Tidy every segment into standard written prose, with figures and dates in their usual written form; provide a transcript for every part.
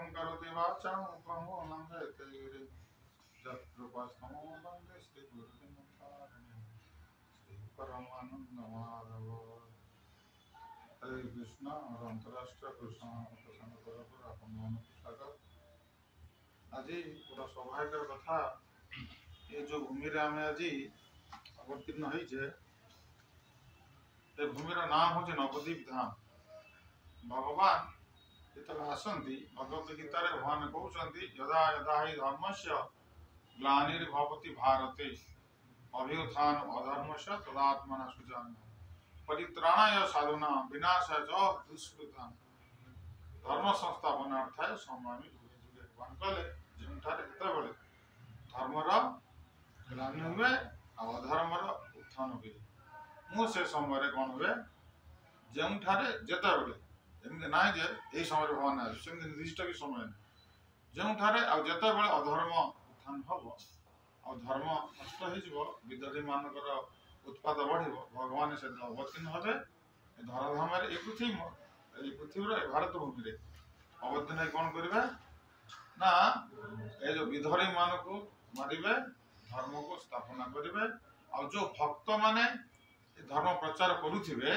करोति वाचां उपमो लंघयते गिरिं यत्कृपास्तमो वन्दे श्रीगुरुदिनतारिणीं श्रीपरमानन्दमाधव। हरे कृष्ण और अंतरराष्ट्रीय कृष्ण प्रसंग पर अपन स्वागत। आज पूरा सौभाग्यर कथा ये जो भूमि आम आज अवतीर्ण होइछे भूमिर नाम हूँ नवद्वीप धाम। भगवान जितने आसती भगवत गीतार भगवान कहते यदा यदा ही धर्मस्य ग्लानिर्भवति भारते अभ्युत्थान अधर्मस्य तदात्मना सृजाम्यहम् परित्राणाय साधूनां विनाशाय च दुष्कृताम् धर्म संस्थापनार्थाय संभावि जुगे जुगे। भगवान कहले जोठारे जेतेबेले धर्मर ग्लानि हुए और अधर्मर उत्थान हुए मु से समय कौन हुए जोठारे जेतेबेले एमती ना जे यही समय भगवान आसे सेमती निर्दिष्ट भी समय नहीं जोठारे जेतेबेले अधर्म उत्थान हम और धर्म नष्ट हो विद्यार्थी मानकर उत्पाद बढ़ भगवान से अवतीर्ण हे धराधाम पृथ्वी भारत भूमि रे अवतीर्ण कौन करेंगे ना ये जो विधरी मान को मारे धर्म को स्थापना करेंगे और जो भक्त माने धर्म प्रचार करुवे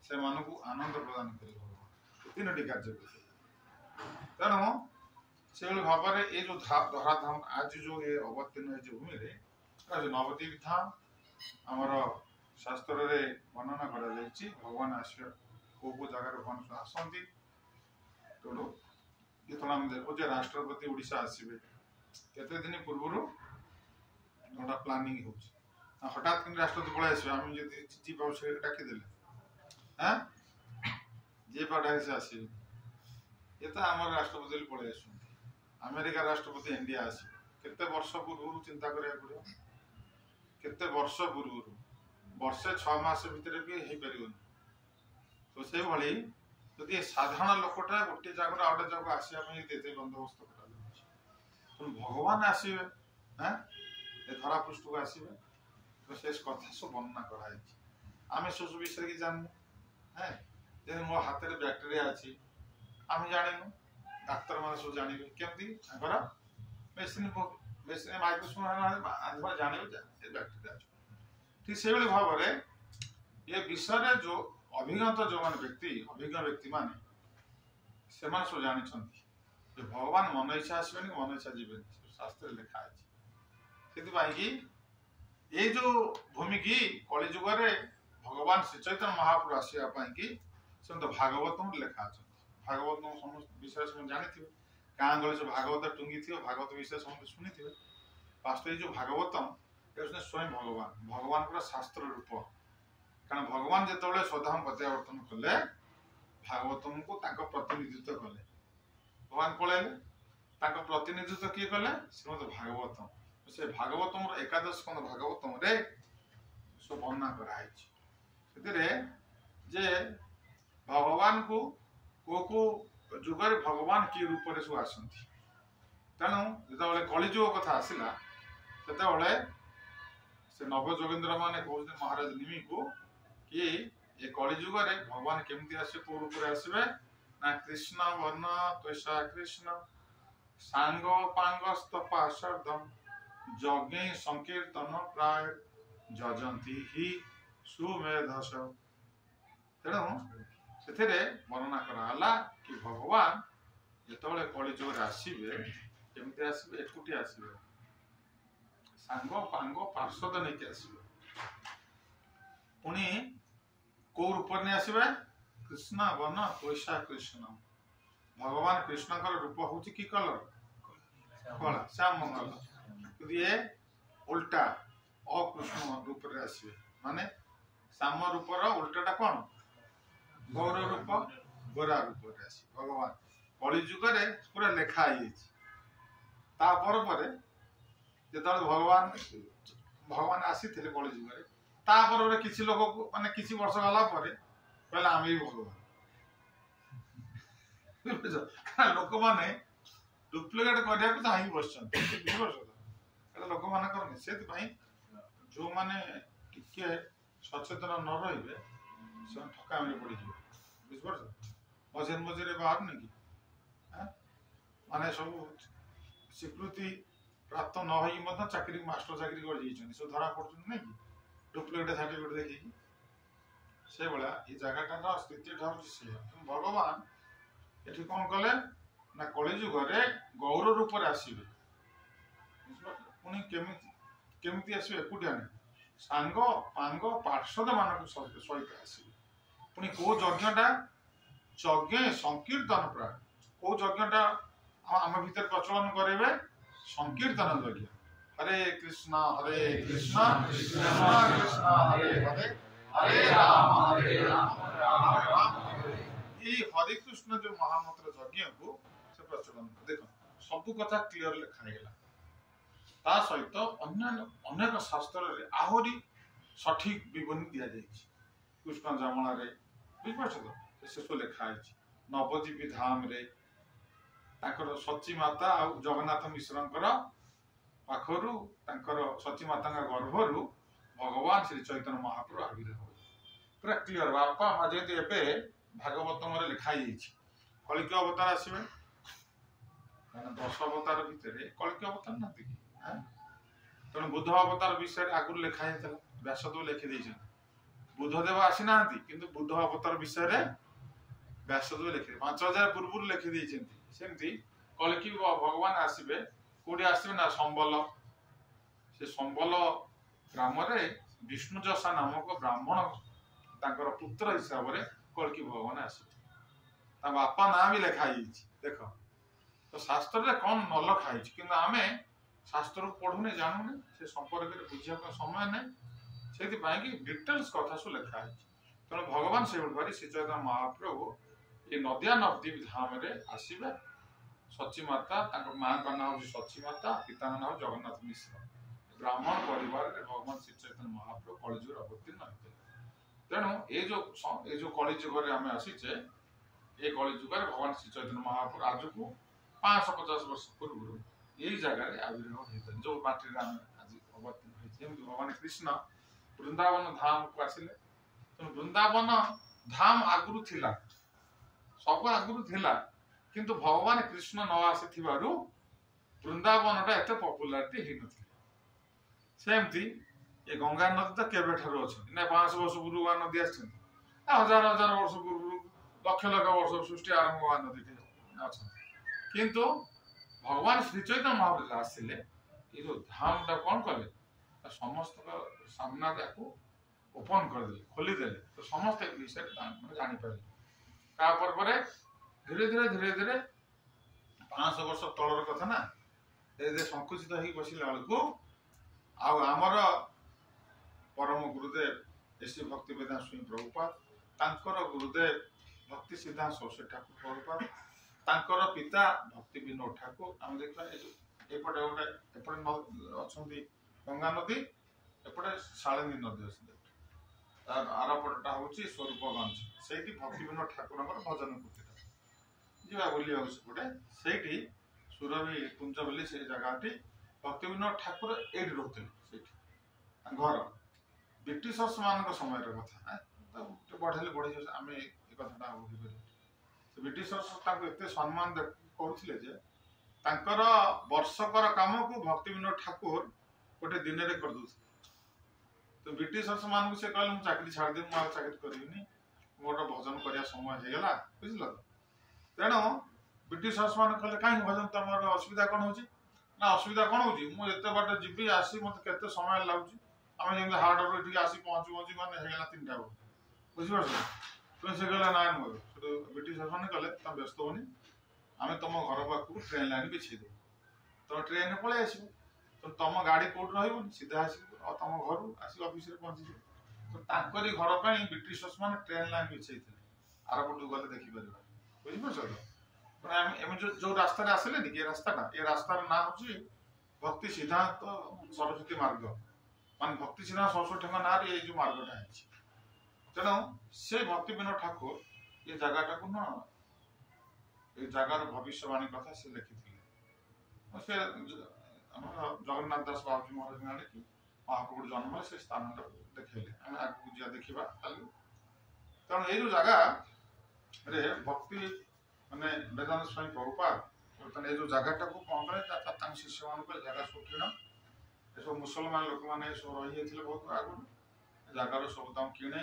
से मान को आनंद प्रदान कर तीनो कार्य तेणु से भाव में ये जो धराधाम आज जो ये अवतीर्ण है भूमि रे जो नवद्वीप धाम आमर शास्त्र रे वर्णना करा भगवान आसे को जगार भगवान आसती तेणु ये आम देखो राष्ट्रपति ओडिशा आसवे केते दिन पूर्व गोटा प्लानिंग हो हठात कि राष्ट्रपति पलि आस जी पास डाकिदेले हाँ जी पाठा से आस ये तो आम राष्ट्रपति पलि आस अमेरिका राष्ट्रपति इंडिया आस केते वर्ष पूर्व चिंता करा पड़ो केते वर्ष पूर्व वर्षे 6 मास भितर भी हो पार तो से भाई जदि साधारण लोकटा गोटे जगह आउटे जगह आसवा बंदोबस्त कर भगवान आसवे हाँ ये धरा पृष्ठ को आसवे तो से कथा सब वर्णना कराई आम सब विषय की जानू हाँ जे मो हाथ में बैक्टेरिया अच्छी आम जानू डाक्तर मान सब जानवे केमती मेसीन मेसीन माइक्रोस्कोप जानवे बैक्टेरिया ठीक से भाव में ये विषय जो अभिज्ञता जो मान व्यक्ति अभिज्ञ व्यक्ति माने से सब जानते भगवान मन इच्छा आसबे मन इच्छा जीवन शास्त्र लिखा है कि ये जो भूमि की कलि जुग भगवान श्री चैतन्य महाप्रभु आसवाई से भागवत लिखा भागवत समस्त विषय सब जानी गाँ गली जो भागवत टुंगी थी भागवत विषय समस्त शुणी थे वास्तव जो भागवतम स्वयं भगवान भगवान पूरा शास्त्र रूप कारण भगवान जो स्वधाम प्रत्यावर्तन कले भागवतम को प्रतिनिधित्व कले भगवान पलैले प्रतिनिधित्व किए कले श्रीमद भागवतम से भागवतम एकादश स्कंद भागवतम रे सब वर्णना कराई जे भगवान को जुगर भगवान कि रूप में सब आसती तेणु जो कलिजुग कथा आसला से नव जोगेन्द्र माने कहते महाराज निमि को कि ये कलिजुग भगवान केमती आसे को रूप में आसवे ना कृष्ण वर्ण त्वषा कृष्ण सांग पांगस्तपाशर्धम यज्ञ संकीर्तन प्राय जजंती ही सुमेधस तेणु से वर्णना कराला कि भगवान जो कलिजुग आसवे केमती आसवे एकुटी आसवे सांग पांग पार्षद नहीं आसवे पुणी को रूप नहीं आसवे कृष्ण वर्ण त्वषा कृष्ण भगवान कृष्ण रूप हूँ कि कलर कला श्याम मंगल कि ये उल्टा अकृष्ण रूप में आसवे माने श्याम रूपर उल्टाटा कौन गौर रूप गोरा रूप में आस भगवान कलिजुग पूरा लिखाई जो भगवान भगवान आसी कलिजुग किसी लोग माने किसी वर्ष गला कहला आम भी भगवान लोक मैंने डुप्लिकेट करने बस लोक मान जो मैंने टिके सचेतन न रही से ठकामी पड़े बुझिपार मझे मझे बाहर नहीं कि माने सब स्वीकृति प्राप्त न हो चाकरी मास्टर चाकरी कर सब धरा पड़े नहीं कि डुप्लिकेट सर्टिफिकेट देखिए से भाया ये जगह स्थितिटा हूँ भगवान ये कौन कले ना कलिजुगे गौर रूप में आसवे पुणी केमी आसवे एकुटिया नहीं सांग पांग पार्षद मान सहित आसवे पुणी कौ यज्ञटा यज्ञ संकीर्तन प्राय कौ यज्ञटा आम भीतर प्रचलन करेंगे संकीर्तन यज्ञ हरे कृष्णा कृष्णा कृष्णा हरे हरे हरे राम राम राम हरे कृष्ण जो महामंत्र यज्ञ को से प्रचलन देख सब कथा क्लियर लिखाईगला ता सहित अनेक शास्त्र आहरी सठिक विवरणी दि कृष्ण जमुना बुझिपार तो से सब लिखाई नवद्वीप धाम रे सची माता आ जगन्नाथ मिश्र पाखरु सची माता गर्भरु भगवान श्री चैतन्य महाप्रभु आविर्भाव पूरा क्लियर बापा माँ जमी एवं भागवतम लिखाई कलिक अवतार आसवे 10 अवतार भितर कलिक अवतार ना तेणु बुद्ध अवतार विषय आगुरी लिखाई व्यासदेव लिखिदे बुद्धदेव आसी ना कि बुद्ध अवतार विषय व्यासदेव लिखि 5000 पूर्व लिखिदे सेमती कलिकी भगवान आसवे कौटी आसवे ना संबल से संबल ग्राम विष्णुजसा नामक ब्राह्मण तांकर पुत्र हिसाब से कलिकी भगवान आसवे बापा ना भी लिखाई देख तो शास्त्र रे कौन न लिखाई कि आम शास्त्र पढ़ुने जानूने से संपर्क में बुझा समय नहीं से डिटेल्स कथा सब लिखाई तेणु भगवान से श्री चैतन्य महाप्रभु ये नदिया नवद्वीप धाम रे आसवे सची माता माँ का नाम हूँ सची माता पिता का नाम जगन्नाथ मिश्र ब्राह्मण परिवार भगवान श्री चैतन्य महाप्रभु कलिजुग अवतीर्ण होते तेणु ये जो कलिजुग आम आसीचे ये कलिजुग भगवान श्री चैतन्य महाप्रभु आज को 550 वर्ष पूर्व यही जगह आविर्भाव होता जो माटी आज अवतीर्ण होती भगवान कृष्ण वृंदावन धाम को आसिले तेणु वृंदावन धाम आगुरी थिला सब आगुरी थिला किंतु भगवान कृष्ण न आसी वृंदावन एत पपुलारिटी हो न सेमती ये गंगा नदी तो केवे ठार अच्छा 500 वर्ष पूर्व गंगा नदी आसान हजार हजार वर्ष पूर्व लक्ष लक्ष वर्ष सृष्टि आरंभ गंगा नदी अच्छा किंतु भगवान श्री चैतन्य महाप्रभु आसिले ये जो धाम टा कौन कले समस्त सामना ओपन करदे खोलीदे तो समस्त विषय जापर धीरे धीरे धीरे धीरे 500 वर्ष तलर कथा ना संकुचित हो बसला बेलू आमर परम गुरुदेव श्री भक्ति वेदांत स्वामी प्रभुपाद गुरुदेव भक्ति सिद्धांत सरस्वती ठाकुर प्रभुपाद तांकर पिता भक्ति विनोद ठाकुर आम देखा एपटे गोटे एपटे गंगा नदी एपटे शालिनी नदी अच्छी आरपटा हूँ स्वरूपगंज से भक्ति विनोद ठाकुर भजन कुटी जा बुला सेपटे से सुरभि कुंज बोली से जगह भक्ति विनोद ठाकुर ये रोते घर ब्रिटिशर्स मान समय कथा बढ़े बढ़ी आम ये कथा ब्रिटिशर्स एत सम्मान करुले वर्षकर कम को भक्ति विनोद ठाकुर गोटे दिन में कर तो ब्रिटिशर्स मान से कहले मुझे चाकरी छाड़ी मुझे चाकरी करी मोर भजन करने समय होगा बुझल तो तेणु ब्रिटिशर्स मान कहले कहीं भजन तुम असुविधा कौन हो असुविधा कौन होते बाट जी आसी मत के समय लगुच आम जमी हार्डर ये आसी पहुँचू पहुँची मैंने 3टा बेल बुझिपार तुम से कहला ना मोर ब्रिटिशर्स मैंने कहले तुम व्यस्त होनी आम तुम घर पाखक ट्रेन लाइन बिछे दे तुम ट्रेन पलि आस तुम गाड़ी कौट रही सीधा आस तुम घर आस ऑफिस पहुंची तो घर पर ब्रिटिशर्स मैंने ट्रेन लाइन बिछे आरपटू गले देखिपर बुझिपार जो रास्ता आसिले ये रास्ता ये रास्तार ना हूँ भक्ति सिद्धांत सरस्वती मार्ग मान भक्ति सिद्धांत सरस्वती ना ये जो मार्गटा है तेणु से भक्ति विनोद ठाकुर ये जगह को न ये जगार भविष्यवाणी कथा से लिखी जगन्नाथ दास बाबूजी महाराज लिखी महाप्रभु जन्म है से स्थान देखले आम आगे जा देखा कल तेणु ये जगह रे भक्ति माने वेदांत स्वामी प्रभुपाद बर्तमान ये जगह को कौन कले शिष्य मान जगह सुखीन ये सब मुसलमान लोक मैंने सब रही बहुत आगुरी जगार सब दाम किणे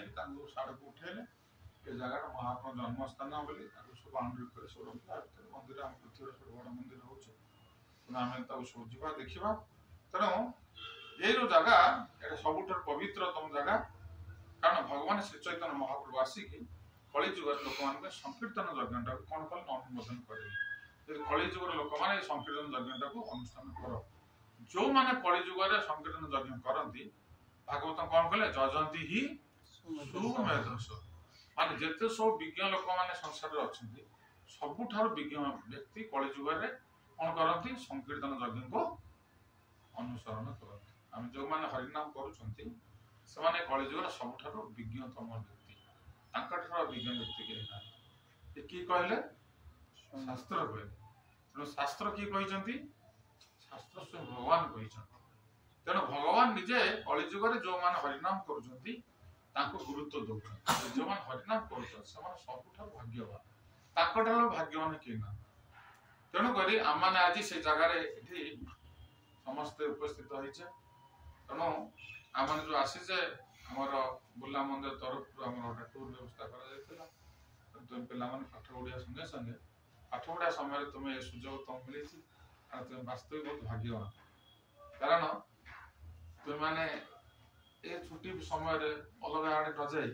साड़ को उठेले ये जगह महाप्रभु जन्म स्थान बोली सब बाउंड्री कर सब रखा मंदिर आम पृथ्वी सब बड़ मंदिर हो आम सब जा देखा तेणु ये जो जगह ये सबुठ पवित्रतम जगह कारण भगवान श्री चैतन्य महाप्रभु आसिकी कली जुगर लोक मान संकीर्तन यज्ञ कौन कल अनुमोदन करेंगे कली जुगर लोक मैंने संकीर्तन यज्ञ को अनुष्ठान कर जो मैंने कली जुगर संकीर्तन यज्ञ करती भागवत कौन कले जजंती ही सुमेधस माने जेते सब विज्ञ लोक मैंने संसार अच्छे सबुठार विज्ञ व्यक्ति कली जुगर कौन करती संकीर्तन यज्ञ को अनुसरण करती आम जो मैंने हरिनाम करुँच से कलिजुगर सबुठार विज्ञतम व्यक्ति विज्ञ व्यक्ति के कि कहले शास्त्र कहले तेणु शास्त्र किए कहते शास्त्र स्वयं भगवान कहते तेणु भगवान निजे कलिजुगर जो मैंने हरिनाम करुँच गुरुत्व दौरान जो मैंने हरिनाम करुठार भाग्यवान भाग्यवान किए ना तेणुक आम मैंने आज से जगार समस्ते उपस्थित होइछे तेणु आम जो आसीचे आमर बुला मंदिर तरफ आम टूर व्यवस्था कर तुम पे पाठ पढ़िया संगे संगे पाठ पढ़ा समय तुम्हें ये सुजोग तुम मिली तुम वास्तविक बहुत भाग्यवान कारण तुम मैंने ये छुट्टी समय अलग आड़े न जाए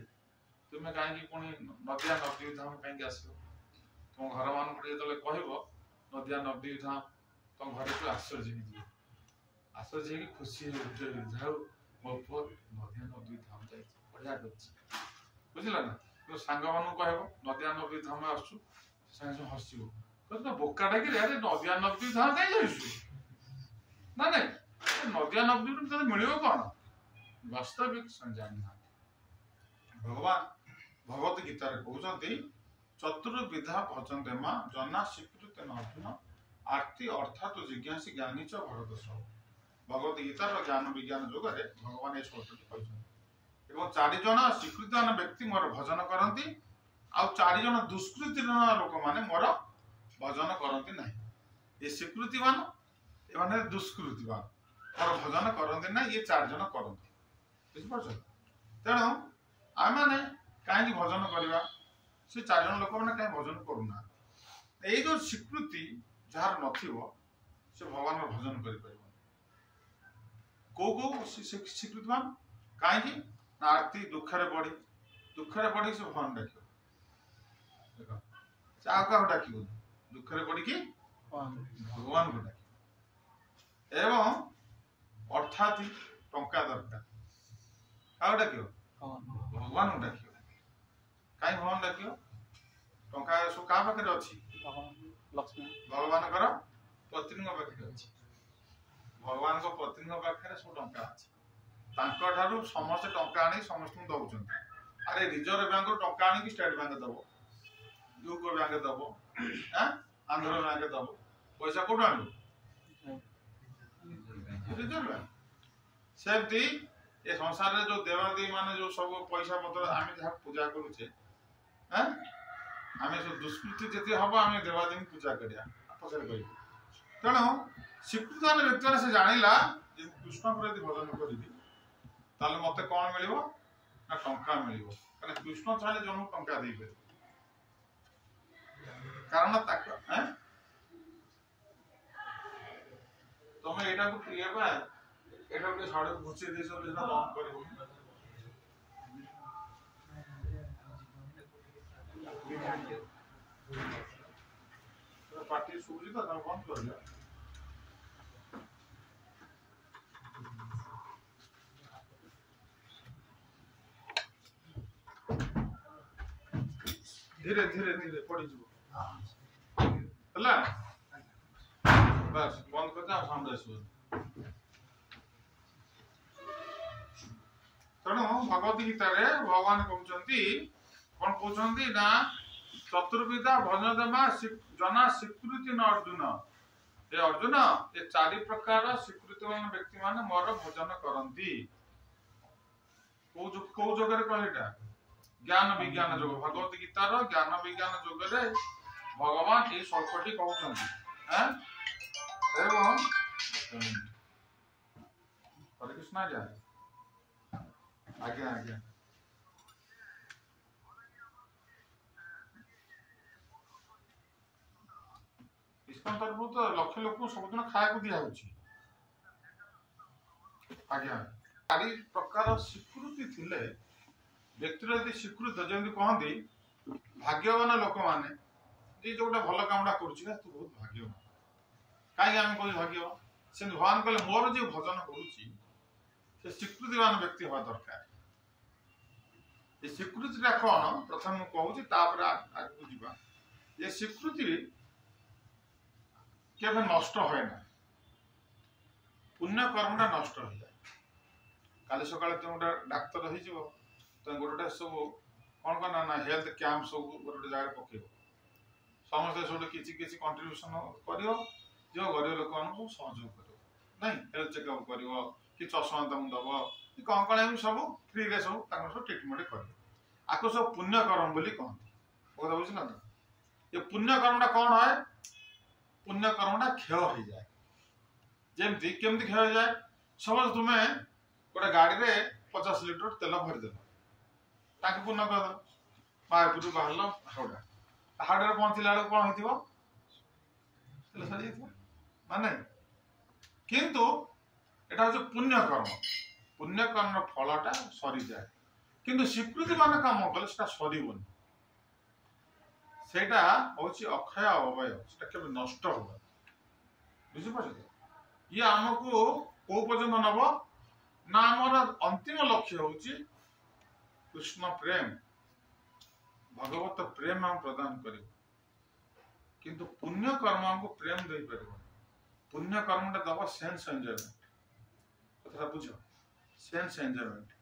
तुम्हें कहीं पुणी नदिया नदी धाम कहीं आस तुम घर मान जो कह नदिया नदी धाम तुम घर को आश्चर्य आश्चर्य कि खुशी जाऊ मो पु नदिया नदी धाम जाए बढ़िया बुझल ना तो सांग मान कह नदिया नदी धाम आसु सागे हसब कह बोकाटा कि नदिया नदी धाम कहीं जाइसु ना नहीं नदिया नदी तेज मिल कौन वास्तविक जाना भगवान भगवत गीता कहते चतुर्विधा भजन्ते मां जना स्वीकृत अर्जुन आर्ति अर्थात जिज्ञासी ज्ञानी च भरत सब भगवत गीतार ज्ञान विज्ञान जुगे भगवान ये श्लोकटी कहते चार जन स्वीकृतवान व्यक्ति मोर भजन करती आउ चार जन दुष्कृति लोक मैंने मोर भजन करती ना ये स्वीकृतिवान ये दुष्कृतिवान मोर भजन करती ना ये चार जन करती बुझिपार तेणु आम मैंने कहीं भजन करवा से चार जन लोक मैंने कहीं भजन करूना ये जो स्वीकृति जार न से भगवान भजन कर को स्वीकृतवान कहीं आरती दुखरे पड़ी से भगवान डाक क्या डाक दुखरे पड़ी कि भगवान को डाक एवं अर्थात टंका दरकार क्या डाक भगवान को डाक कहीं भगवान डाक टंका सब क्या पाखे अच्छी भगवान पत्नी पाखे अच्छी भगवान पत्नी पाखे सब टंका अच्छी समस्त टंका आनी समस्त दौरान अरे रिजर्व बैंक टंका आनी स्टेट बैंक दब यूको बैंक दब आंध्र बैंक दब पैसा कौट आन रिजर्व बैंक सेमती ये संसार में जो देवादेवी माने जो सब पैसा पत्र आम जहाँ पूजा करुचे आम सब दुष्कृति जिते हम आम देवादेवी पूजा करिया पचार कर तेणु स्वीकृतवान व्यक्ति से जानिला कृष्ण को यदि भजन करी मत कौन मिल ना टंका मिल कृष्ण चाहे जन टंका दे पारे कारण तुम यहाँ ये साड़े घुसी दे बंद कर पार्टी शुभुची तो बंद कर दिया धीरे धीरे धीरे पड़ी है बस बंद कर साउंड आसो तेणु भगवत गीता भगवान कहते कौन कहते ना चतुर्विधा भजन जना स्वीकृति न अर्जुन हे अर्जुन ये चारि प्रकार स्वीकृतिवान व्यक्ति माने मोर भजन करंती को जगह कहलेटा ज्ञान विज्ञान जोग भगवत गीतार ज्ञान विज्ञान जोगरे भगवान ये स्वल्पटी कहउछन्ति हैं एवं हरे कृष्ण जाए आज्ञा आज्ञा इस्कन तरफ तो लक्ष लोक सबुदिन खाया दिया आज्ञा चारि प्रकार स्वीकृति थिले व्यक्तिर यदि स्वीकृत जमी कहती भाग्यवान लोक मैंने ये जो गोटे भल कामटा कर तू बहुत भाग्यवान कहीं आम कह भाग्यवान से भगवान कहले मोर जो भजन करुच्ची से स्वीकृतिवान व्यक्ति हवा दरकार ये स्वीकृतिटा कौन प्रथम मुझे कहूँ तापर आगे जावा ये स्वीकृति केवे नष्ट है ना पुण्य कर्मटा नष्ट हो जाए काली सकाଳେ तुम गोटे डाक्तर हो तुम गोटे सब कौन कौन ना हेल्थ कैंप सब गोटे जगह पकेब समस्त सब किसी किसी कंट्रीब्यूशन कर जो गरीब लोक सब सहयोग कर नहीं हेल्थ चेकअप कर कि चषमा तुमको दब कि कौन कौन सब फ्री रे सब ट्रिटमेंट कर आपको सब पुण्य कर्म बोली कहते बुझल ना ये पुण्य कर्मटा कौन है पुण्य कर्मटा क्षय हो जाए जमती केमती क्षय हो जाए सपोज तुम्हें गोटे गाड़ी रे 50 लिटर तेल भरदेल ताकि पुण्य करदेल मायापुर बाहर हावड़ा हावड़ा पहुंचला बेलू कौन हो तेल सरी माने किंतु एटा हूँ पुण्य कर्म फलटा सरी जाए किंतु स्वीकृति मान काम कले सरबनी सेटा होची अक्षय अवय सेटा केबे नष्ट होबा बुझिपाछ ये हमको को पर्यंत नब ना हमर अंतिम लक्ष्य होची कृष्ण प्रेम भगवत प्रेम हम प्रदान करियो किंतु पुण्य कर्म हमको प्रेम दे परबो पुण्य कर्मटा दब सेंस एंजॉयमेंट कथा बुझ सेंस एंजॉयमेंट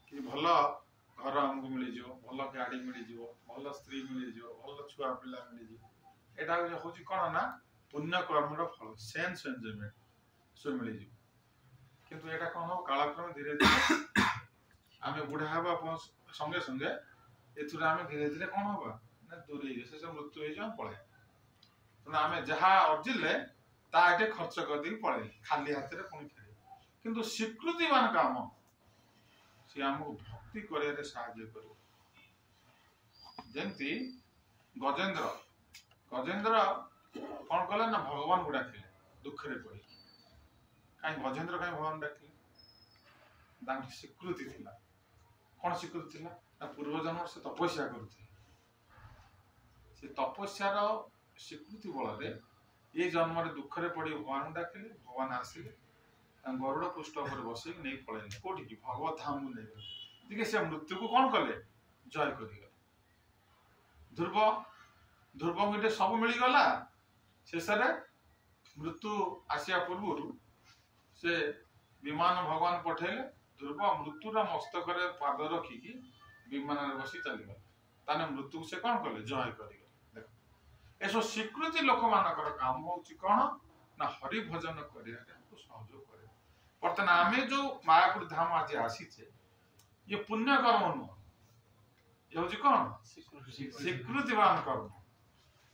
कि भल घर आमको मिल भल गाड़ी मिल भल स्त्री मिल भल छुआ पिला मिल एटा हूँ कौन ना पुण्य कर्म फल सेंस एंजॉयमेंट सब मिल किंतु एटा कौन हो कालक्रम धीरे धीरे आम बुढ़ा हवा संगे संगे एथुर आम धीरे धीरे कौन हवा ना दूरे से सब मृत्यु हो पड़े आम जहाँ अर्जिले ताटे खर्च कर पड़े खाली हाथ में पुणी फेर किंतु स्वीकृतिवान काम सी आमको भक्ति कर जमती गजेंद्र गजेंद्र कौन कले ना भगवान को डाकिले दुख रे पड़ी कहीं गजेंद्र कहीं भगवान डाकिले स्वीकृति थिला कौन स्वीकृति थिला ना पूर्व जन्म से तपस्या करते से तपस्यार स्वीकृति बल ये जन्म दुख रे पड़ी भगवान डाकिले भगवान आसिले गरुड़ पृष्ठ पर बस नहीं पड़े कौटी भगवत धाम को नहीं गले से मृत्यु को कौन कले जय कर ध्रुव ध्रुव को सब मिलगला शेष मृत्यु आसिया पूर्व से विमान भगवान पठेले ध्रुव मृत्युर मस्तक पाद रखिकी विमान बसी चलीगला ताने मृत्यु से कौन कले जय कर देख स्वीकृति लोक मानकर काम हूँ कौन ना हरि भजन कर सहयोग कर बर्तमान आमे जो मायापुर धाम आज आसीचे ये पुण्य कर्म नुह ये हूँ कौन स्वीकृतिवान कर्म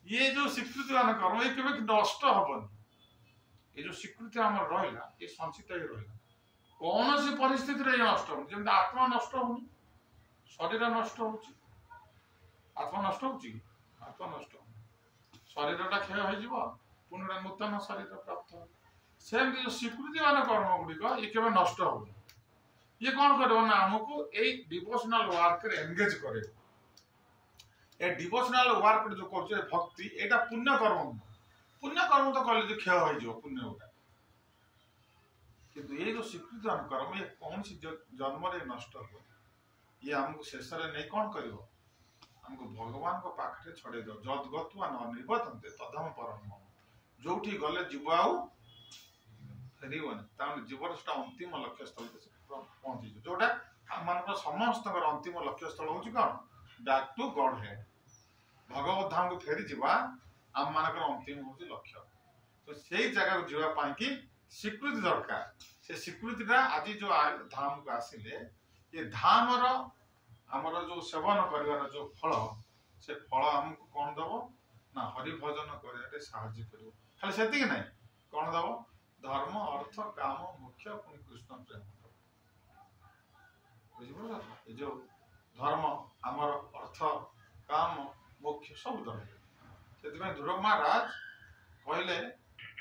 ये जो स्वीकृतिवान कर्म ये केवे नष्ट हबनी ये जो स्वीकृति आमर रहा ये संचित ही रहा कौन सी परिस्थिति रे नष्ट हो जमी आत्मा नष्ट होनी शरीर नष्ट हो आत्मा नष्ट हो आत्मा नष्ट हो शरीरटा क्षय हो पुनः नूतन शरीर प्राप्त हो सेमती जो स्वीकृतिवान कर्म गुड़िक ये केवे नष्ट हो ये कौन कर आमको ये डिवोशनल वर्क रे एंगेज करे ए डिवोशनल वर्क जो कर भक्ति एटा पुण्य कर्म तो कले जो क्षय हो पुण्य गोटा किंतु ये जो स्वीकृतिवान कर्म ये कौन सी जन्म रे नष्ट हो ये हमको शेष नहीं कौन कर हमको भगवान को पाखे छड़े दो जदगत्वा न निबधन्ते तदम परम जो गले जीव आउ फेरबनी जीवन से अंतिम लक्ष्य स्थल पहुंची जोटा आम समस्त अंतिम लक्ष्य स्थल हूँ कौन बैक टू गॉड हेड भगवत धाम को फेरी जावा आम मान अंतिम हूँ लक्ष्य तो से जगह को जीवा कि स्वीकृति दरकार से स्वीकृतिटा आज जो धाम को आसिले ये धाम आमर जो सेवन कर जो फल से फल आमको कौन दब ना हरिभजन कर खाली से ना कौन दब धर्म अर्थ काम मोक्ष पुणी कृष्ण प्रेम बुझिपार ये जो धर्म आमर अर्थ काम मोक्ष सब दब से ध्रुव महाराज कहले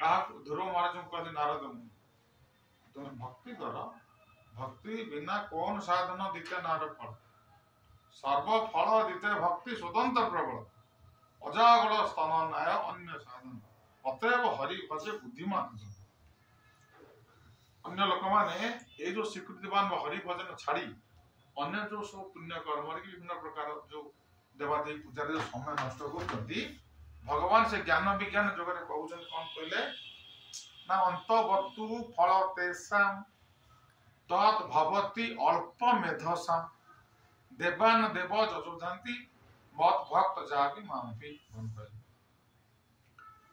ध्रुव महाराज कहले नारद मुनि तुम भक्ति कर भक्ति बिना कौन साधन दीते नार फल सर्व फल दीते भक्ति स्वतंत्र प्रबल अजागल स्तन न्याय अन्य साधन अतएव हरि भजे बुद्धिमान अन्य लोक मैंने ये जो स्वीकृतिवान हरि भजन छाड़ी अन्य जो सब पुण्य कर्म विभिन्न प्रकार जो देवादेवी पूजा जो समय नष्ट कर भगवान से ज्ञान विज्ञान जगह कहते कौन कहले ना अंतवतु फल तेषां तत् भवति अल्प मेधसां देवान देव जजुधान्ति मत भक्त जाबि मामपि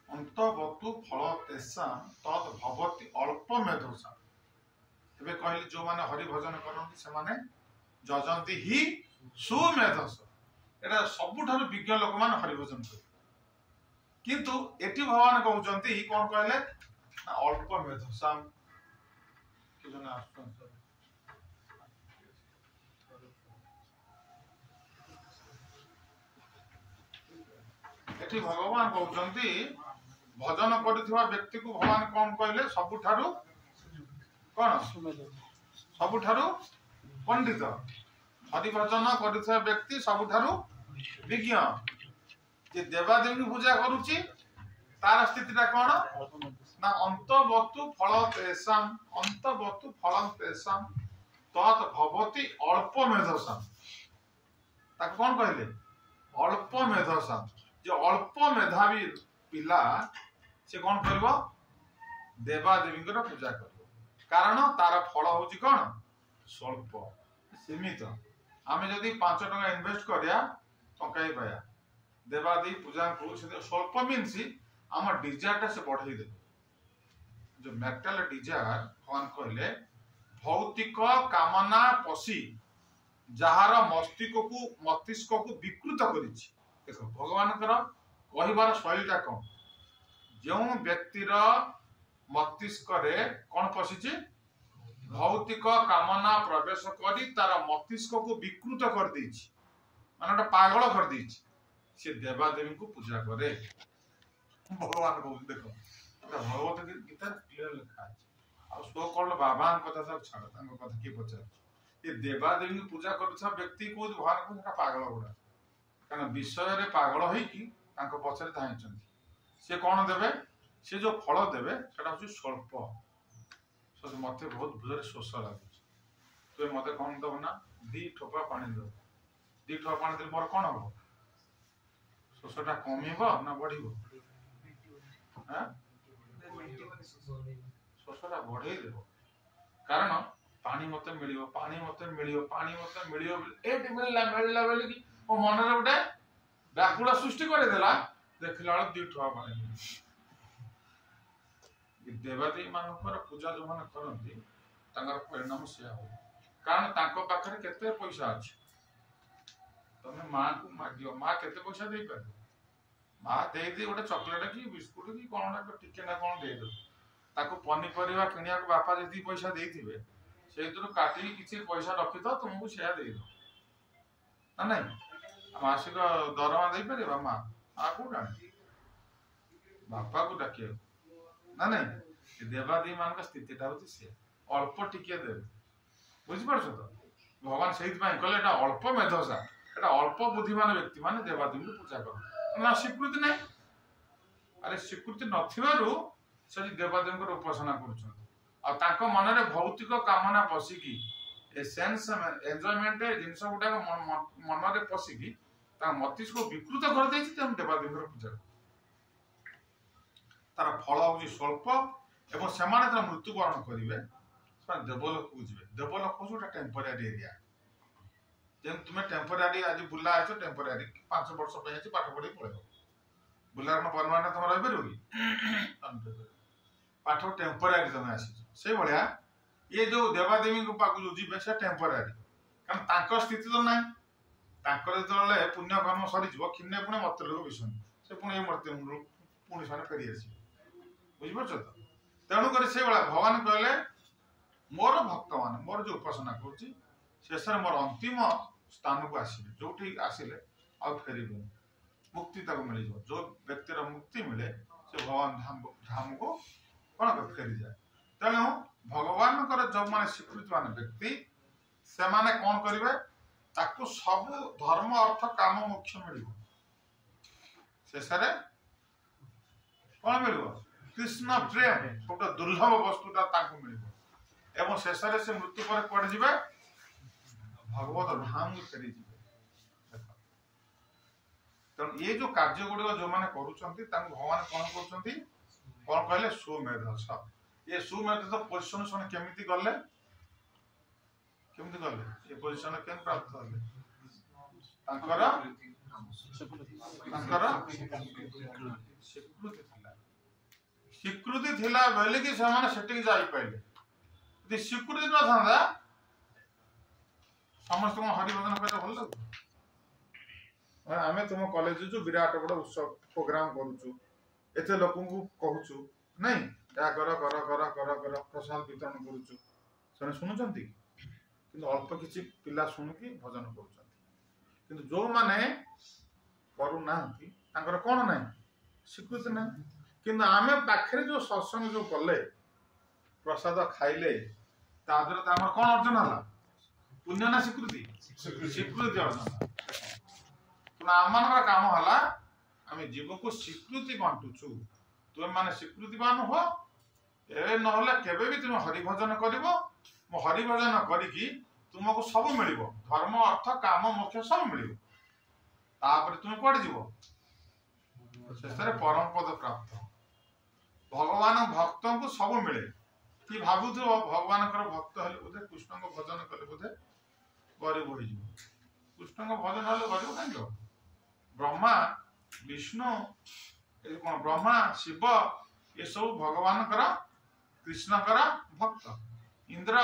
अंतवतु फल तेषां तत् भवति अल्प मेधसां तबे कहले जो माने हरि भजन करନ୍ତି से माने जजंती ही सुमेधस एटा सबुठारु विज्ञ लोक मान हरि भजन कर किंतु एटी भगवान कहउचंती ही कोन कहले अल्प मेधसाम कि जने एटी भगवान कहउचंती भजन करथिबा व्यक्ति को भगवान कोन कहले सबुठारु कोन सबुठारु पंडित हरि भजन करथिबा व्यक्ति सबुठारु विज्ञ जे देवादेवी पूजा करूची तार स्थितिटा कोन ना अंतवतु फल तेषां तत् भवति अल्प मेधसां ताक कोन कहले अल्प मेधसां जे अल्प मेधावी पिला से कोन करबो देवादेवी पूजा करबो कारण तार फल होची कोन स्वल्प सीमित आमे जदी 5 टका इन्वेस्ट करिया टकाई पाया देवादेवी पूजा को स्वल्प मीन्स आम डिजायर से बढ़ाई दे जो मेटल डिजायर भगवान कहले भौतिक कामना पशी जार मस्तिष्क को विकृत करिछि देखो भगवान कहबार शैलीटा कौन जो व्यक्तिर मस्तिष्क रे कौन पशिछि भौतिक कामना प्रवेश करी तार मस्तिष्क को विकृत कर देछि माने पागल कर देछि से देवादेवी को पूजा करे भगवान को देखो भगवत गीता क्लियर लिखा है आ सो कॉल्ड बाबा कथा सब छाड़ तांको कथा की पचार ये देवादेवी की पूजा करछा व्यक्ति को भगवान को का पागल गुडा कारण विषय रे पागल होई कि तांको पछरे धाइचंती से कोन देबे से जो फल देबे सेटा होची स्वल्प सो मते बहुत भुजरे शोष लागुच तो मते कोन दब ना दी ठोपा पानी दो दी ठोपा पानी दे मोर कोन हो शोषटा कमिबो ना बढ़िबो हां शोषटा बढ़ाई देबो कारण पानी मते मिलियो एट मिलला बेली कि ओ मन रे उठे व्याकुल सृष्टि करे देला देखला दी ठोपा पानी देवादेवी मानकर पूजा जो माने करंती तांगर परिणाम से हो कारण तांको पाखरे केते पैसा अछि तमे मां को मागियो मां केते पैसा दे पर मां दे दे गोटे चॉकलेट की बिस्कुट की कोनडा को टिके ना कोन दे दो ताको पनी परिवा किनिया को बापा जदी पैसा देथिबे सेइतरो काटी किछि पैसा रखि तो तुमको शेयर दे दो ना नहीं मासिक दरमा दे परबा मां आ को डाणी बापा को डाके ना नहीं देवादेवी मान का स्थितिटा होती से अल्प टिके देबे बुझि परछो तो भगवान सहित पय कहले एटा अल्प मेधसा एटा अल्प बुद्धिमान व्यक्ति माने देवादेवी को पूजा कर ना स्वीकृति नहीं अरे स्वीकृति नथिबारु से देवादेवी को उपासना करूछन आ ताको मन रे भौतिक कामना पसिकी ए सेंस एन्जॉयमेंट जिंस गुडा मन रे पसिकी ता मस्तिष्क को विकृत कर देछि त हम देवादेवी को पूजा तार फल होची स्वल्प एवं सेमाने तार मृत्युवरण करिवे से देवलोक को जिवे देवलोक होची टेम्पररी एरिया जेम तुमे टेम्पररी आज बुला आछो टेम्पररी 5 वर्ष पे आछि पाठ पढी पळेबो बुलार कौन परमानेंट तुम रही पार कि पाठ टेम्पोरारी तुम आसी से भाया ये जो देवादेवी पाक जो जी से टेम्पोरारी कारण स्थिति तो ना जो पुण्य कर्म सरी खिन्ने पुणे मत लोग विषय से पुणी मृत्यु पुणी से फेरी आस बुझीपार तो तेणुक से भाया भगवान कहले मोर भक्त मान मोर जो उपासना करेष मोर अंतिम स्थान को आसवे जो आसिले आउ फेर मुक्ति मिल जो व्यक्तिर मुक्ति मिले से भगवान धाम को कौन कर फेरी जाए तेणु भगवान जो मैंने स्वीकृतिवान व्यक्ति से माने कौन करेंगे ताकू सब धर्म अर्थ काम मोक्ष मिल शेष कौन मिल कृष्ण प्रेम गोटे दुर्लभ वस्तुटा मिल एवं शेष से मृत्यु पर कौन जी भगवत धाम को फेरी तेणु ये जो कार्य गुड़िक जो मैंने भगवान कौन कौन कहले सुमेधस ये सुमेधस पोजिशन से केमिति गले ये पोजिशन के प्राप्त कले स्वीकृति थिला बेले कि से जाई पाइले यदि स्वीकृति न था समस्त हरिभजन कहते भल लगे आम तुम कॉलेज विराट बड़ उत्सव प्रोग्राम करुचु एते लोक कहूँ नहीं या कर कर कर कर कर प्रसाद वितरण करुचु से शुणुंट कि अल्प किसी पिला शुणुकी भजन कर जो माने करूना कौन ना स्वीकृति ना कि आम पाखे जो सत्संग जो कले प्रसाद खाइले द्वारा कौन अर्जन है पुण्य ना स्वीकृति स्वीकृति अर्जन आम काम है आम जीव को स्वीकृति बांटुचु तुम मैंने स्वीकृतिवान हो ना केवे भी तुम हरिभजन कर हरिभजन करी तुमको सब मिल धर्म अर्थ काम मोक्ष सब मिल तुम कौटे जीव शेष परम पद प्राप्त भगवान भक्त को सब मिले कि भावुथ भगवान भक्त हेल्ले बोधे कृष्ण को भजन कले बोधे गरीब हो कृष्ण को भजन हेल्ले गरीब कहीं ब्रह्मा विष्णु कौन ब्रह्मा शिव ये सब भगवान कृष्ण भक्त इंद्र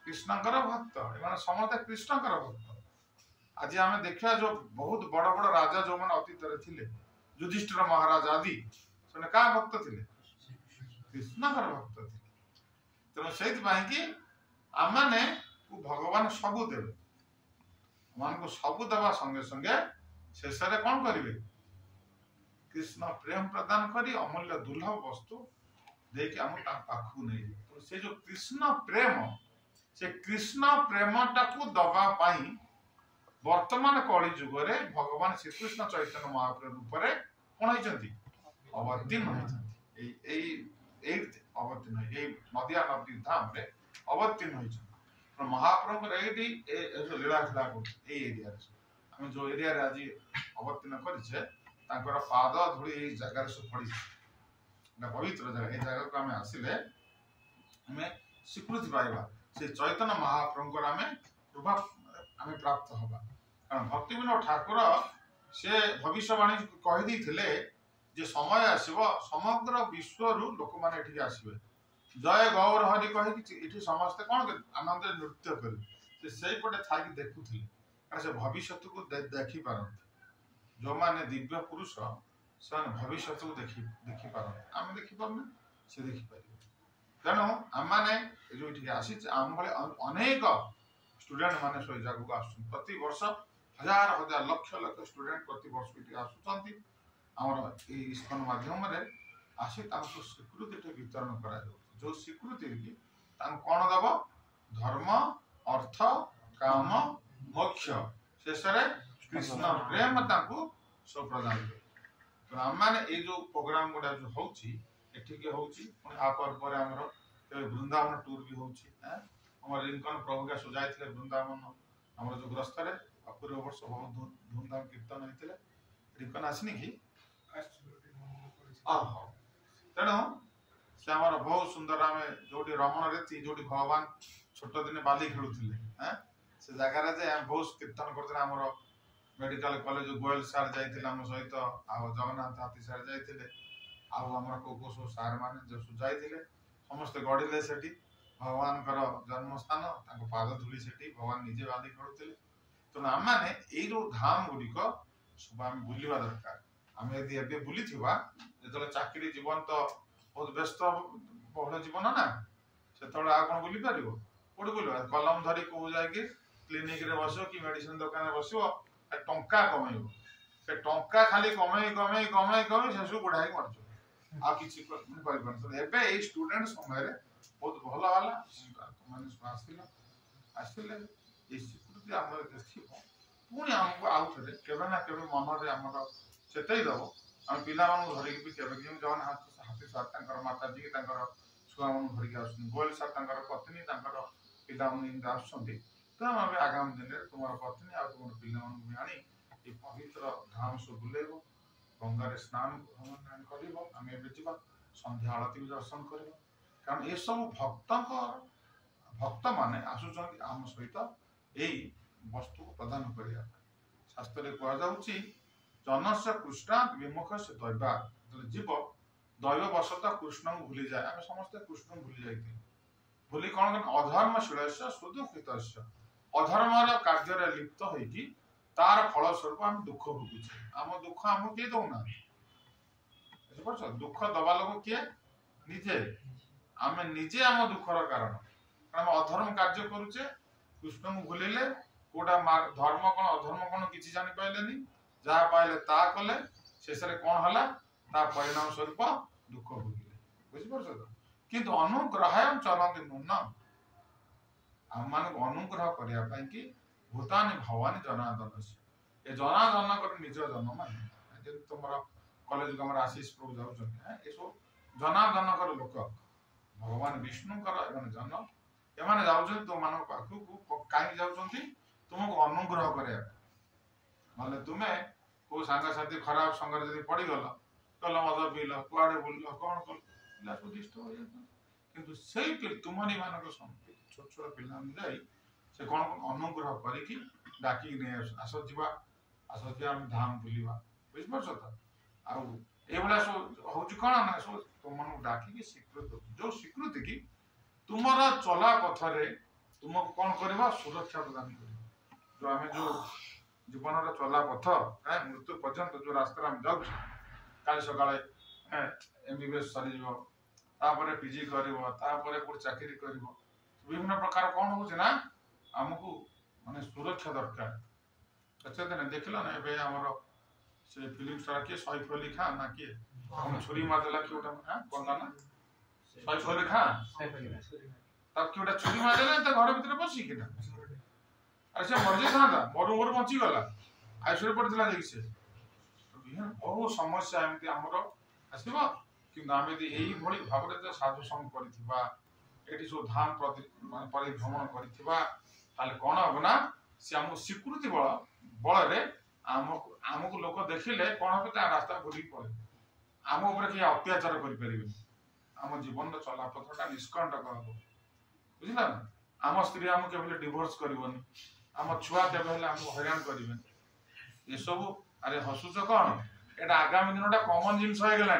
कृष्ण भक्त एम समस्त कृष्ण भक्त आज आम देखा जो बहुत बड़ बड़ राजा जो मैंने अतीत थे युधिष्ठिर महाराज आदि से क्या भक्त थे कृष्ण भक्त थे तेणु से आम मैंने भगवान सबू देवे मान को सबू देवा संगे संगे शेष कौन करेंगे कृष्ण प्रेम प्रदान करी अमूल्य दुर्लभ वस्तु देके आम पाखु नहीं तो से जो कृष्ण प्रेम से कृष्ण प्रेमटा को दबा पाई वर्तमान कली जुगरे भगवान श्रीकृष्ण चैतन्य महाप्रभु रूप में कौन होती अवतीर्ण अवतीर्ण नदिया नदी धाम रे अवतीर्ण होती महाप्रभु ये लीला खेला एरिया आम जो एरिया आज अवतीर्ण करें पाद धूली जगार सब पड़ी पवित्र जगह ये जगह को आम आसिले आम स्वीकृति पाइबा से चैतन्य महाप्रभु आम कृपा आम प्राप्त हवा कारण भक्ति विनोद ठाकुर से भविष्यवाणी कहीदे जे समय आसव समग्र विश्व लोक मैंने आसवे जय गौर हरि कही समस्ते कौन आनंद नृत्य करपटे था देखुले से भविष्य को देखी पारती जो माने दिव्य पुरुष से भविष्य को देखी पारती आम देखी पारना से देखिपर तेणु आम मैंने जो आसी आम भाई अनेक स्टूडेंट माने से जगह आस प्रति वर्ष हजार हजार लक्ष लक्ष स्टूडेंट प्रति वर्ष आसुँच इस्कन माध्यम आसी स्वीकृति वितरण कर जो स्वीकृति की कौन दब धर्म अर्थ काम मोक्ष शेष कृष्ण प्रेम सब प्रदान कर तो आम मैंने ये जो प्रोग्राम गुड़ा जो होपर वृंदावन टूर भी होम लिंकन प्रभु का सजाई थे वृंदावन आम जो ग्रस्त अपूर्व वर्ष बहुत धूमधाम कीर्तन होते लिंकन आसनी कि तेणु से आम बहुत सुंदर आम जो रमण रीति जो भगवान छोट दिन बाली खेलुले से जगार बहुत कीर्तन करते मेडिकल कॉलेज गोयल सार जाइए आम सहित आउ जगन्नाथ हाथी सार जाइए आम को सब सार मैंने जो जाइए समस्ते गढ़िले से भगवान जन्म स्थान पाद धूली से भगवान निजे बांधी खेलुले तेणु आम मैंने यो धाम गुड़िक सब आम बुलवा दरकार आम यदि बुली जो चाकरी जीवन तो बहुत व्यस्त बहुल जीवन ना से कौन बुली पार कौट बुल कलम धरी कौ जा क्लिनिक रे बस कि मेडिसिन दुकान बस टंका कमेब से टंका खाली कमे कमे कमे कमे शेष बुढ़ा मरज आ किसी स्टूडेंट समय बहुत भल है आसले स्वीकृति आम देखिए पुणी आमको आउ थे केवे ना केवे मन आमर चेतईदेव आम पिला धरिकी भी केवे जगन्नाथ हाथी सार माताजी छुआ मान धरिकी आस गोयल सार पत्नी पिला आसुँच तो आम आगामी दिन में तुम पत्नी आ तुम पिला भी आनी पवित्र धाम सब बुलेब गंगार स्नान कर संध्या आरती भी दर्शन कर कारण ये सब भक्त माने आसुचंती आम सहित यही वस्तु को प्रदान करने शास्त्र कहुच्छी जनस्य कृष्णात् विमुख से दैवा जीव दैव वशतः कृष्ण को भूली जाए आम समस्ते कृष्ण को भूली जाइए भूली कौन अधर्मशील सुदुखित अधर्म कार्य लिप्त होगी तार फलस्वरूप आम दुख भोगुचे आम दुख आम किए दौना दुख दबा लोक किए निजे आम निजे आम दुखर कारण आम अधर्म कार्य करुचे कृष्ण को भूलिले कोटा धर्म कौन अधर्म कौन किसी जानी पाइले जहाँ पाइले ता कले शेष कौन है परिणाम स्वरूप दुख भोगिले बुझीपार तो किंतु अनुग्रह चलती नूनम आम मान अनुग्रह करने कि भूतानी भवानी जनार्दन से जनार्दन कर निज जन्म मान तुम कॉलेज को आशीष प्रभु जाऊँ जनार्दन कर लोक भगवान विष्णुकर जन्म एम जाऊँ तुम मान पाखक कहीं जाऊँ तुमको अनुग्रह कर तुम्हें को सांगसाथी खराब संगे जब पड़गल कल मद पील कुआड़े बुल कौन कल डिस्टर्ब हो जाता से तुम्हारी मान छोट छोट पिला से कौन कौन अनुग्रह करके डाकी नहीं आस जा धाम बुलवा बुझीपार तो आईभा सब हूँ कौन ना सब तुम डाक स्वीकृत जो स्वीकृति की तुम चला पथरे तुमको कौन करवा सुरक्षा प्रदान कर जो आम जो जीवन चला पथ मृत्यु पर्यंत जो रास्ता जाऊँ काली सका MBBS सरी पीजी कर चाकरी कर विभिन्न प्रकार कौन हो आमको माने सुरक्षा दरकार अच्छा दिन देख ना एमर से फिल्म स्टार किए सैफ अली खान ना किए छुरी मारदेला कि कौन ना सैफ अली खान तब कि छुरी मारदेला घर भीतर बसिकिना अरे से मर जाता मरु मरु बची गला आईसीयू पड़ता से बहुत समस्या एमती आमर आसब कि आम यही भाव में साधु संग कर सब धाम परिभ्रमण कर कौन हम ना सी आम स्वीकृति बल आमको लोक देखिले कौन हम रास्ता बुल पड़े आम कहीं अत्याचार करें आम जीवन चलापथटा निष्कंटक हम बुझला ना आम स्त्री आम के डिवोर्स करनी आम छुआ के हैरान करें ये सब अरे हसुच कौन एटा आगामी दिन कमन जिनस हो गला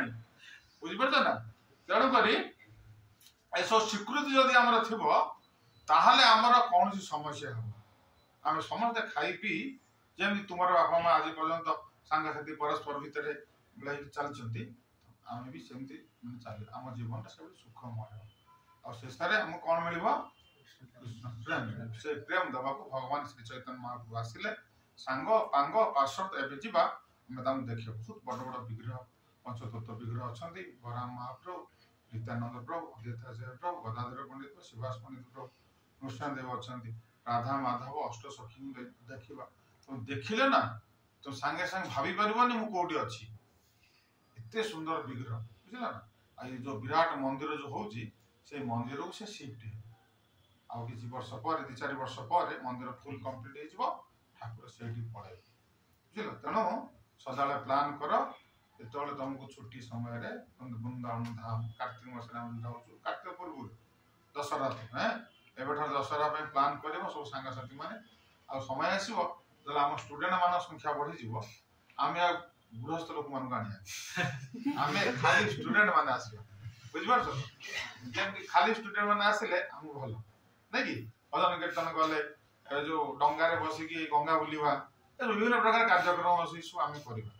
बुझीपार ना तेणुक सब स्वीकृति जदि आमर थी आमर कौन समस्या हम आम समस्ते खाई पी जमी तुम बापा माँ आज पर्यंत सांगसाथी परस्पर भितर चलती आम भी सेमती चल आम जीवन सब सुखमय शेष आम कौन मिल प्रेम से प्रेम दबा भगवान श्री चैतन्य महाप्रभु आसिले सांग पांग पार्षद एवं जावा आम देख बहुत बड़ बड़ विग्रह पंचतत्व विग्रह अच्छा बराम महाप्रभु नित्यानंद प्रभु अद्वैताचार्य प्रभु गदाधर पंडित शिवास पंडित प्रभु कृष्णदेव अच्छा राधा माधव अष्ट सखी देखा तुम देखिले ना तुम सांगे सांगे भाभी पारबनी मु कोठी अच्छी एते सुंदर विग्रह बुझला ना आ ये जो विराट मंदिर जो होची से मंदिर को से शिफ्ट आ किसी वर्ष पर 2-4 वर्ष पर मंदिर फुल कंप्लीट हो ठाकुर से पड़े बुझल तेणु सदा प्लान कर जो तुमको छुट्टी समय वृंदावन धाम कार्तिक मस कार्तिक पूर्व दशहरा एवं दशहरा प्लान कर सब सांगसाथी मैंने आ समय आसो ताले हम स्टूडेंट मान संख्या बढ़ी जीवो आमे गृहस्थ लोक मान आनिया आमे खाली स्टूडेंट मान आसीबा बुझ पारछो जेम खाली स्टूडेंट मान आसिले हम भल नै कि भजन कीर्तन गले जो डंगा रे बसी की गंगा बुलिवा विभिन्न प्रकार कार्यक्रम अछि आमे करिबा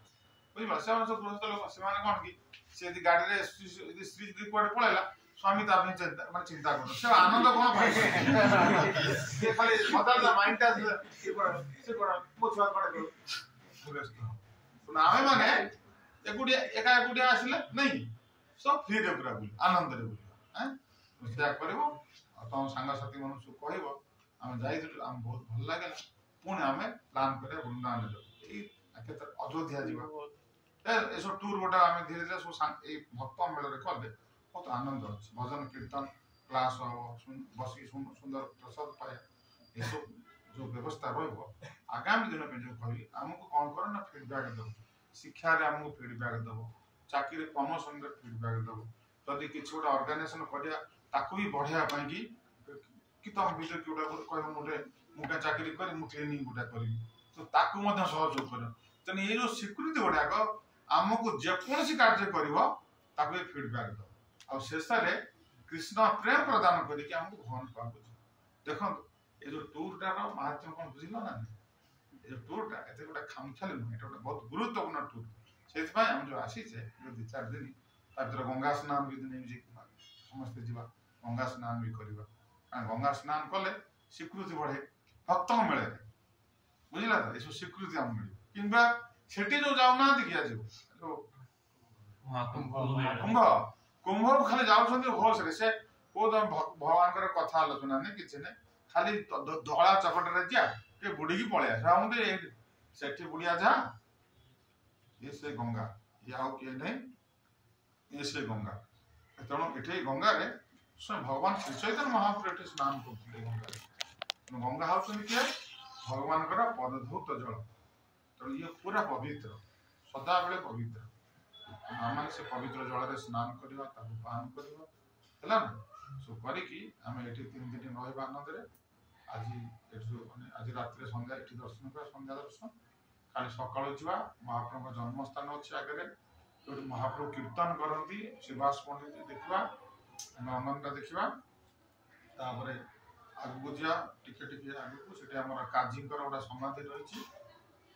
बुझ पार से गृहस्थ लोक से माने कोन की से यदि गाड़ी रे स्त्री यदि कोडे पळेला स्वामी ता पे चिंता करो से आनंद कोन पाइ से खाली मदल द माइंड टा से कोन पोछवा कोडे करो सुना आमे माने एका एकुडिया आसिले नै सब फ्री रे पूरा बुल आनंद रे बुल हैं त्या करबो तम संग साथी मन सु कहबो हम जाइतु हम बहुत भल लागल पुणे हमें प्लान करे वृंदावन ए क्षेत्र अयोध्या जीवा एसो टूर गोटा हमें धीरे धीरे सो ए भक्त मेल रे करले बहुत आनंद अछि भजन कीर्तन क्लास बसी सुंदर प्रसाद पाए एसो जो व्यवस्था रहबो आगामी दिन पे जो कहली हमको कोन करो ना फीडबैक दो शिक्षा रे हमको फीडबैक दो चाकरी प्रमोशन रे फीडबैक दो जदि किछ गोटा ऑर्गेनाइजेशन करिया ताकू भी बढ़िया पाई कि तुम भीतर कि गोटा कहबो मोटे मुका चाकरी कर मु ट्रेनिंग गोटा करी तो ताकू मध्य सहयोग कर तने ये जो स्वीकृति गोटा को हमको जे कोनसी कार्य करिवो ताकू फीडबैक दो आ शेष रे कृष्ण प्रेम प्रदान करी कि हमको भगवान पाबो देखो ये जो टूर टा रो महत्व कोन बुझिलो ना ये जो टूर टा एते गोटा खामखाली न एटा गोटा बहुत गुरुत्वपूर्ण टूर सेति भाई हम जो आसी छे जो 2-4 दिन तापर गंगा स्नान भी दिन जी समस्त जीवा गंगा स्नान भी करबा कारण गंगा स्नान कले स्वीकृति बढ़े भक्त मिले बुझिला तो एसो स्वीकृति हम मिले किंबा सेठी जो जाउना दिखिया जो कुंभ कुंभ खाली जाउछन्ती होश रे से को भगवान कर कथा आलोचना ने किछ ने खाली धळा चपट रे जा के बुडी की पळे आसा हम सेठी बुडिया जा ये से गंगा याओ के नै ये से गंगा तणो एठे गंगा रे स्वयं भगवान श्री चैतन्य महाप्रभु एठे स्नान करथिले गंगा रे गंगा हाउसन के भगवान कर पदधौत जल तो ये पूरा पवित्र सदा बेले पवित्र आम से पवित्र जल रे स्नान करवा ताकू पान करवा हला ना सो करी कि हम एठी 3 दिन रहबा आनंद रे आज एठो माने आज रात रे संध्या एठी दर्शन कर संध्या दर्शन काली सकाळ जिवा महाप्रभु जन्म स्थान अछि आगे तो महाप्रभु कीर्तन करंती शिवास पंडित देखबा आनंद देखबा तापरे आगु जिया टिके टिके आगु सेठी हमर काजी कर ओडा समाधि रहिछि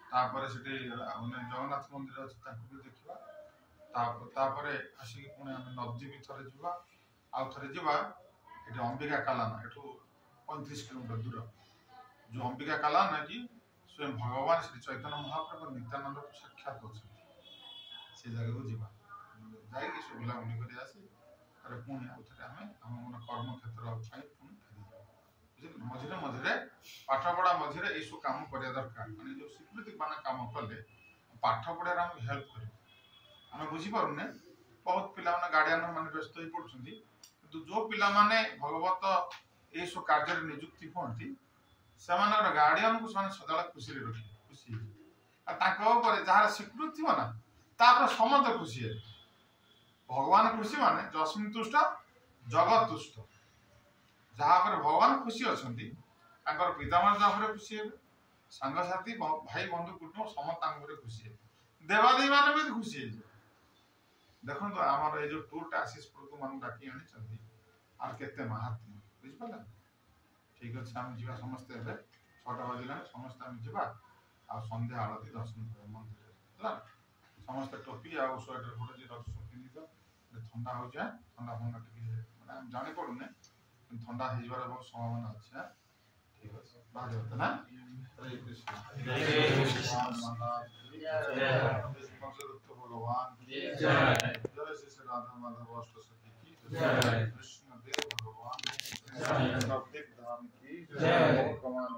तापरे सेठी माने जगन्नाथ मंदिर अछि ताकू भी देखबा तापरे आसी पुणे हम नदी भी थरे जिवा आ थरे जिवा एठी अंबिका कालाना एठो 35 किलोमीटर दूर जो अंबिका कालाना की स्वयं भगवान श्री चैतन्य महाप्रभु नित्यानंद को साक्षात होछि से जगह को जिवा जाई कि सुबला उनी करे आसी अरे पुणे आ थरे हम मन कर्म क्षेत्र पाई पुणे फेरी जाऊ मझिरे मझिरे पाठ पढ़ा मझिरे एसु काम करिया दरकार माने जो स्वीकृति माने काम कले पाठ पढ़ा रे हम हेल्प करी हम बुझी पारुने बहुत पिला माने गार्डियन माने व्यस्त होई पड़छंती किंतु जो पिला माने भगवत एसु कार्य रे नियुक्ति होंती सेमानर गार्डियन को समान सदाला खुशी रे रखी खुशी आ ताको ऊपर जहार स्वीकृति हो ना तापर समस्त खुशी है भगवान खुशी माने जस्मिन तुष्ट जगत तुष्ट जहा पर भगवान खुशी अछंती ताकर पितामाता जहा खुशी है संग साथी भाई बंधु कुटुंब समस्त तांकर खुशी है देवादेवी माने भी खुशी है देखो तो हमारा ये जो टूर टा आशीष प्रभु मान डाकी आनी चंदी आर केते महात्मा बुझ पला ठीक अछि हम जीवा समस्त हेबे 6टा बजिला समस्त हम जीवा आ संध्या आरती दर्शन कर मंदिर हला समस्त टोपी आ स्वेटर फोटो जे रख सकिनी तो ठंडा हो जाए ठंडा होना टिके माने हम जाने पड़ुने ठंडा हे जबार बहुत संभावना अछि ठीक अछि बाजे होता ना हरे कृष्ण भगवान की जय जय श्री राधा माधव अष्ट सखी की जय कृष्ण देव भगवान की जय धाम की जय भगवान